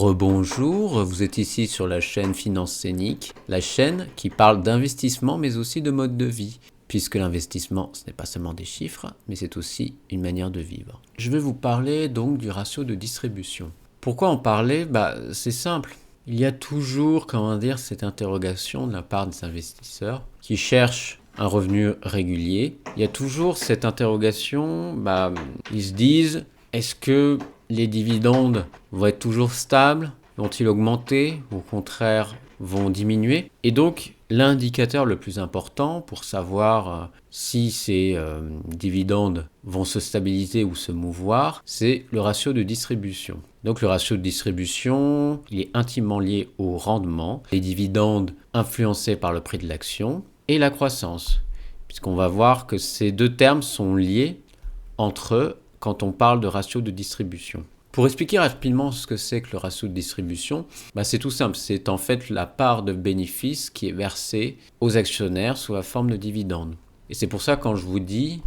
Rebonjour, vous êtes ici sur la chaîne Finance Scénique, la chaîne qui parle d'investissement mais aussi de mode de vie, puisque l'investissement ce n'est pas seulement des chiffres, mais c'est aussi une manière de vivre. Je vais vous parler donc du ratio de distribution. Pourquoi en parler? C'est simple. Il y a toujours, cette interrogation de la part des investisseurs qui cherchent un revenu régulier. Il y a toujours cette interrogation, ils se disent, est-ce que les dividendes vont être toujours stables? Vont-ils augmenter? Ou au contraire, vont diminuer? Et donc, l'indicateur le plus important pour savoir si ces dividendes vont se stabiliser ou se mouvoir, c'est le ratio de distribution. Donc le ratio de distribution, il est intimement lié au rendement, les dividendes influencés par le prix de l'action et la croissance, puisqu'on va voir que ces deux termes sont liés entre eux quand on parle de ratio de distribution. Pour expliquer rapidement ce que c'est que le ratio de distribution, c'est tout simple, c'est en fait la part de bénéfice qui est versée aux actionnaires sous la forme de dividendes. Et c'est pour ça quand je vous dis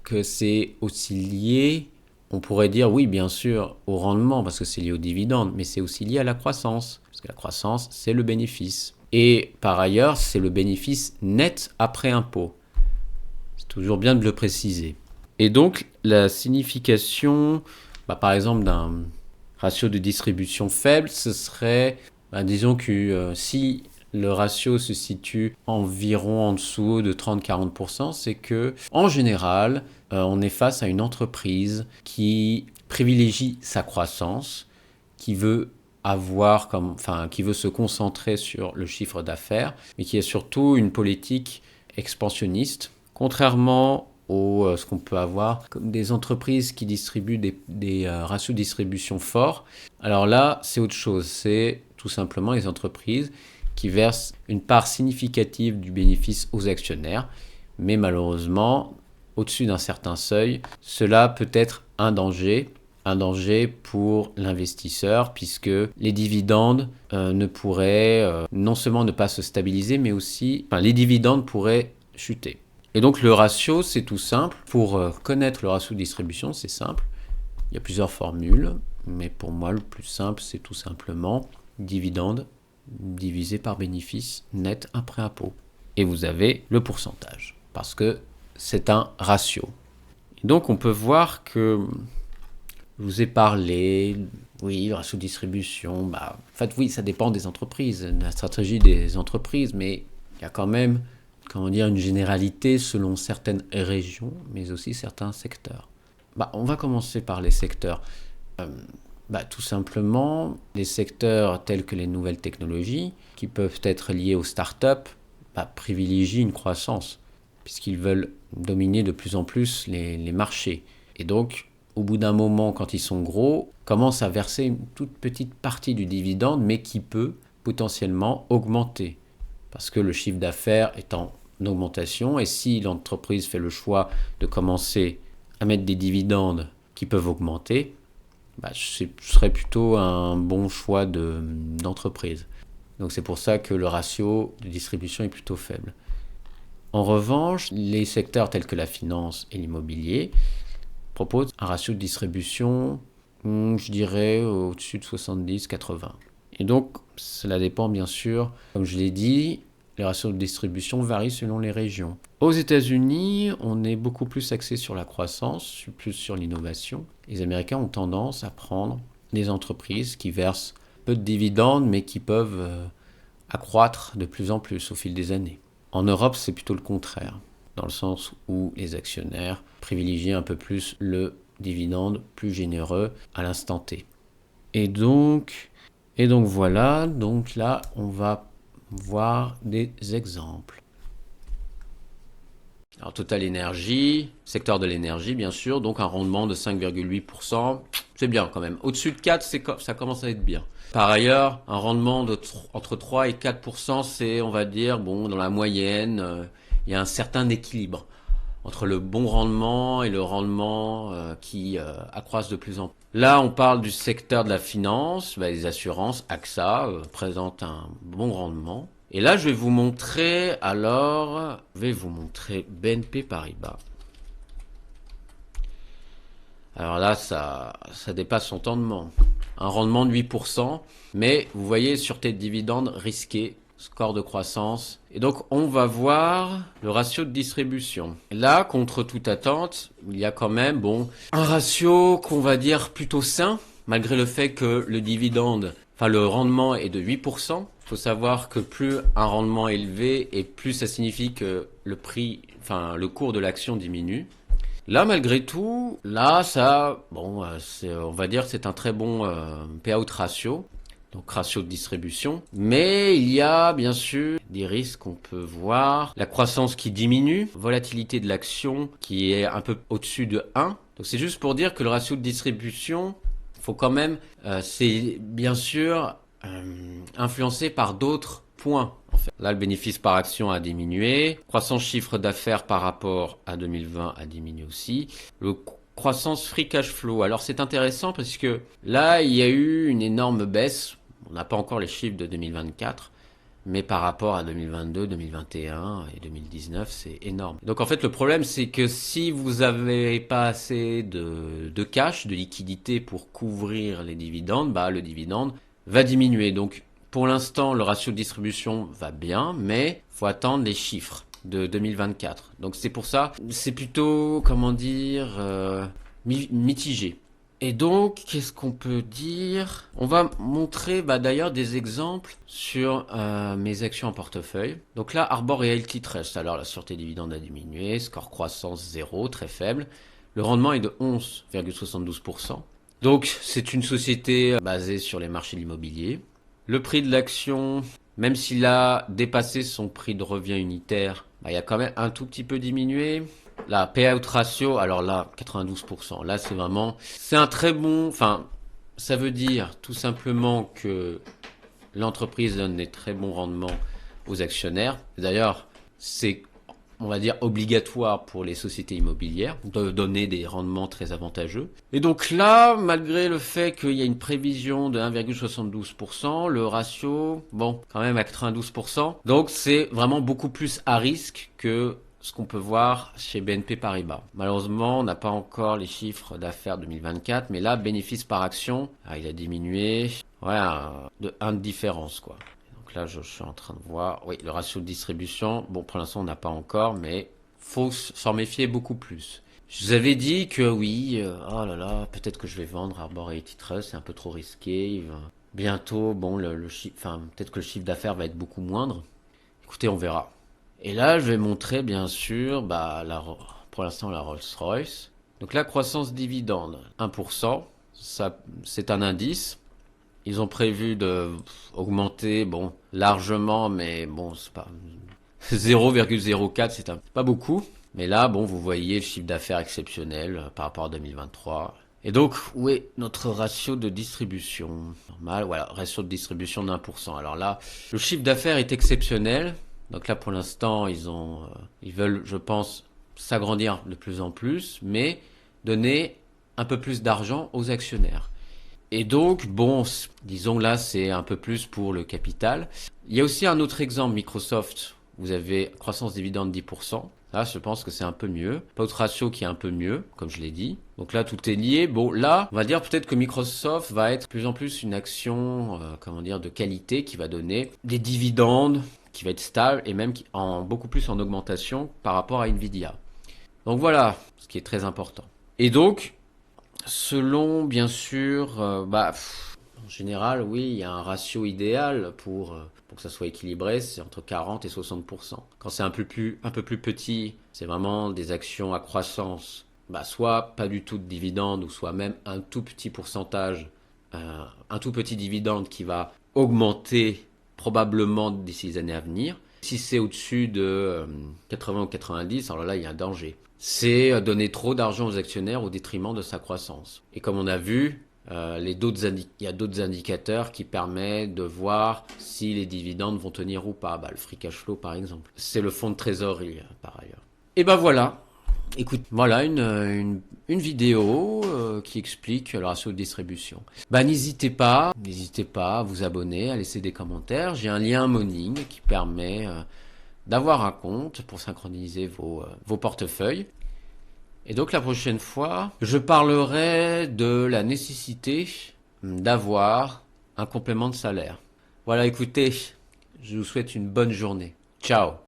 que c'est aussi lié, on pourrait dire oui bien sûr au rendement parce que c'est lié aux dividendes, mais c'est aussi lié à la croissance, parce que la croissance c'est le bénéfice. Et par ailleurs c'est le bénéfice net après impôt. C'est toujours bien de le préciser. Et donc la signification par exemple d'un ratio de distribution faible, ce serait, disons que si le ratio se situe environ en dessous de 30-40%, c'est que en général, on est face à une entreprise qui privilégie sa croissance, qui veut qui veut se concentrer sur le chiffre d'affaires, mais qui a surtout une politique expansionniste, contrairement ce qu'on peut avoir comme des entreprises qui distribuent des ratios de distribution forts. Alors là, c'est autre chose. C'est tout simplement les entreprises qui versent une part significative du bénéfice aux actionnaires. Mais malheureusement, au-dessus d'un certain seuil, cela peut être un danger pour l'investisseur puisque les dividendes ne pourraient non seulement ne pas se stabiliser, mais aussi les dividendes pourraient chuter. Et donc le ratio, c'est tout simple. Pour connaître le ratio de distribution, c'est simple. Il y a plusieurs formules, mais pour moi, le plus simple, c'est tout simplement dividende divisé par bénéfice net après impôt. Et vous avez le pourcentage, parce que c'est un ratio. Et donc on peut voir que je vous ai parlé, oui, le ratio de distribution, en fait oui, ça dépend des entreprises, de la stratégie des entreprises, mais il y a quand même une généralité selon certaines régions, mais aussi certains secteurs. On va commencer par les secteurs. Tout simplement, les secteurs tels que les nouvelles technologies, qui peuvent être liés aux startups, privilégient une croissance, puisqu'ils veulent dominer de plus en plus les marchés. Et donc, au bout d'un moment, quand ils sont gros, commencent à verser une toute petite partie du dividende, mais qui peut potentiellement augmenter. Parce que le chiffre d'affaires est en augmentation et si l'entreprise fait le choix de commencer à mettre des dividendes qui peuvent augmenter, ce serait plutôt un bon choix d'entreprise. Donc c'est pour ça que le ratio de distribution est plutôt faible. En revanche, les secteurs tels que la finance et l'immobilier proposent un ratio de distribution, je dirais, au-dessus de 70-80. Et donc, cela dépend bien sûr, comme je l'ai dit, les ratios de distribution varient selon les régions. Aux États-Unis, on est beaucoup plus axé sur la croissance, plus sur l'innovation. Les Américains ont tendance à prendre des entreprises qui versent peu de dividendes, mais qui peuvent accroître de plus en plus au fil des années. En Europe, c'est plutôt le contraire, dans le sens où les actionnaires privilégient un peu plus le dividende plus généreux à l'instant T. Et donc voilà, donc là, on va voir des exemples. Alors Total Energy, secteur de l'énergie bien sûr, donc un rendement de 5,8%, c'est bien quand même. Au-dessus de 4, ça commence à être bien. Par ailleurs, un rendement entre 3 et 4%, c'est, on va dire, dans la moyenne, il y a un certain équilibre entre le bon rendement et le rendement qui accroissent de plus en plus. Là, on parle du secteur de la finance, les assurances, AXA présentent un bon rendement. Et là, je vais vous montrer BNP Paribas. Alors là, ça dépasse son entendement. Un rendement de 8%, mais vous voyez, sûreté de dividende risquée, score de croissance. Et donc, on va voir le ratio de distribution. Là, contre toute attente, il y a quand même, bon, un ratio qu'on va dire plutôt sain, malgré le fait que le dividende, enfin le rendement est de 8%. Il faut savoir que plus un rendement est élevé et plus ça signifie que le prix, enfin le cours de l'action diminue. Là, malgré tout, là, ça, bon, on va dire que c'est un très bon payout ratio, donc ratio de distribution. Mais il y a bien sûr des risques qu'on peut voir. La croissance qui diminue, volatilité de l'action qui est un peu au-dessus de 1. Donc c'est juste pour dire que le ratio de distribution, faut quand même, c'est bien sûr influencé par d'autres points. En fait. Là, le bénéfice par action a diminué. Croissance chiffre d'affaires par rapport à 2020 a diminué aussi. Le croissance free cash flow. Alors, c'est intéressant parce que là, il y a eu une énorme baisse. On n'a pas encore les chiffres de 2024. Mais par rapport à 2022, 2021 et 2019, c'est énorme. Donc en fait, le problème, c'est que si vous n'avez pas assez de cash, de liquidité pour couvrir les dividendes, bah le dividende va diminuer. Donc pour l'instant, le ratio de distribution va bien, mais faut attendre les chiffres de 2024. Donc c'est pour ça, c'est plutôt, comment dire, mitigé. Et donc, qu'est-ce qu'on peut dire? On va montrer d'ailleurs des exemples sur mes actions en portefeuille. Donc là, Arbor Realty Trust. Alors la sûreté dividende a diminué, score croissance 0, très faible. Le rendement est de 11,72%. Donc c'est une société basée sur les marchés de l'immobilier. Le prix de l'action, même s'il a dépassé son prix de revient unitaire, il y a quand même un tout petit peu diminué. La payout ratio, alors là, 92%. Là, c'est un très bon, enfin, ça veut dire tout simplement que l'entreprise donne des très bons rendements aux actionnaires. D'ailleurs, c'est, on va dire, obligatoire pour les sociétés immobilières de donner des rendements très avantageux. Et donc là, malgré le fait qu'il y a une prévision de 1,72%, le ratio, bon, quand même à 92%. Donc c'est vraiment beaucoup plus à risque que ce qu'on peut voir chez BNP Paribas. Malheureusement, on n'a pas encore les chiffres d'affaires 2024, mais là, bénéfice par action, il a diminué, de 1 de différence, quoi. Donc là, je suis en train de voir, oui, le ratio de distribution, bon, pour l'instant, on n'a pas encore, mais faut s'en méfier beaucoup plus. Je vous avais dit que oui, oh là là, peut-être que je vais vendre Arbor Realty Trust, c'est un peu trop risqué. Bientôt, bon, peut-être que le chiffre d'affaires va être beaucoup moindre. Écoutez, on verra. Et là, je vais montrer, bien sûr, pour l'instant, la Rolls-Royce. Donc la croissance dividende, 1%. Ça, c'est un indice. Ils ont prévu de augmenter, bon, largement, mais bon, c'est pas 0,04, c'est pas beaucoup. Mais là, bon, vous voyez le chiffre d'affaires exceptionnel par rapport à 2023. Et donc, où est notre ratio de distribution? Normal, voilà, ratio de distribution de 1%. Alors là, le chiffre d'affaires est exceptionnel. Donc là, pour l'instant, ils veulent, je pense, s'agrandir de plus en plus, mais donner un peu plus d'argent aux actionnaires. Et donc, bon, disons là, c'est un peu plus pour le capital. Il y a aussi un autre exemple, Microsoft. Vous avez croissance dividende 10%. Là, je pense que c'est un peu mieux. Payout ratio qui est un peu mieux, comme je l'ai dit. Donc là, tout est lié. Bon, là, on va dire peut-être que Microsoft va être de plus en plus une action, de qualité qui va donner des dividendes, qui va être stable et même beaucoup plus en augmentation par rapport à Nvidia. Donc voilà, ce qui est très important. Et donc, selon, bien sûr, en général, oui, il y a un ratio idéal pour que ça soit équilibré, c'est entre 40 et 60%. Quand c'est un peu plus petit, c'est vraiment des actions à croissance, soit pas du tout de dividende, ou soit même un tout petit pourcentage, un tout petit dividende qui va augmenter probablement d'ici les années à venir. Si c'est au-dessus de 80 ou 90, alors là, il y a un danger. C'est donner trop d'argent aux actionnaires au détriment de sa croissance. Et comme on a vu, il y a d'autres indicateurs qui permettent de voir si les dividendes vont tenir ou pas. Le free cash flow, par exemple. C'est le fonds de trésorerie, par ailleurs. Et voilà. Écoute, voilà une vidéo qui explique le ratio de distribution. N'hésitez pas à vous abonner, à laisser des commentaires. J'ai un lien Morning qui permet d'avoir un compte pour synchroniser vos portefeuilles. Et donc la prochaine fois, je parlerai de la nécessité d'avoir un complément de salaire. Voilà, écoutez, je vous souhaite une bonne journée. Ciao.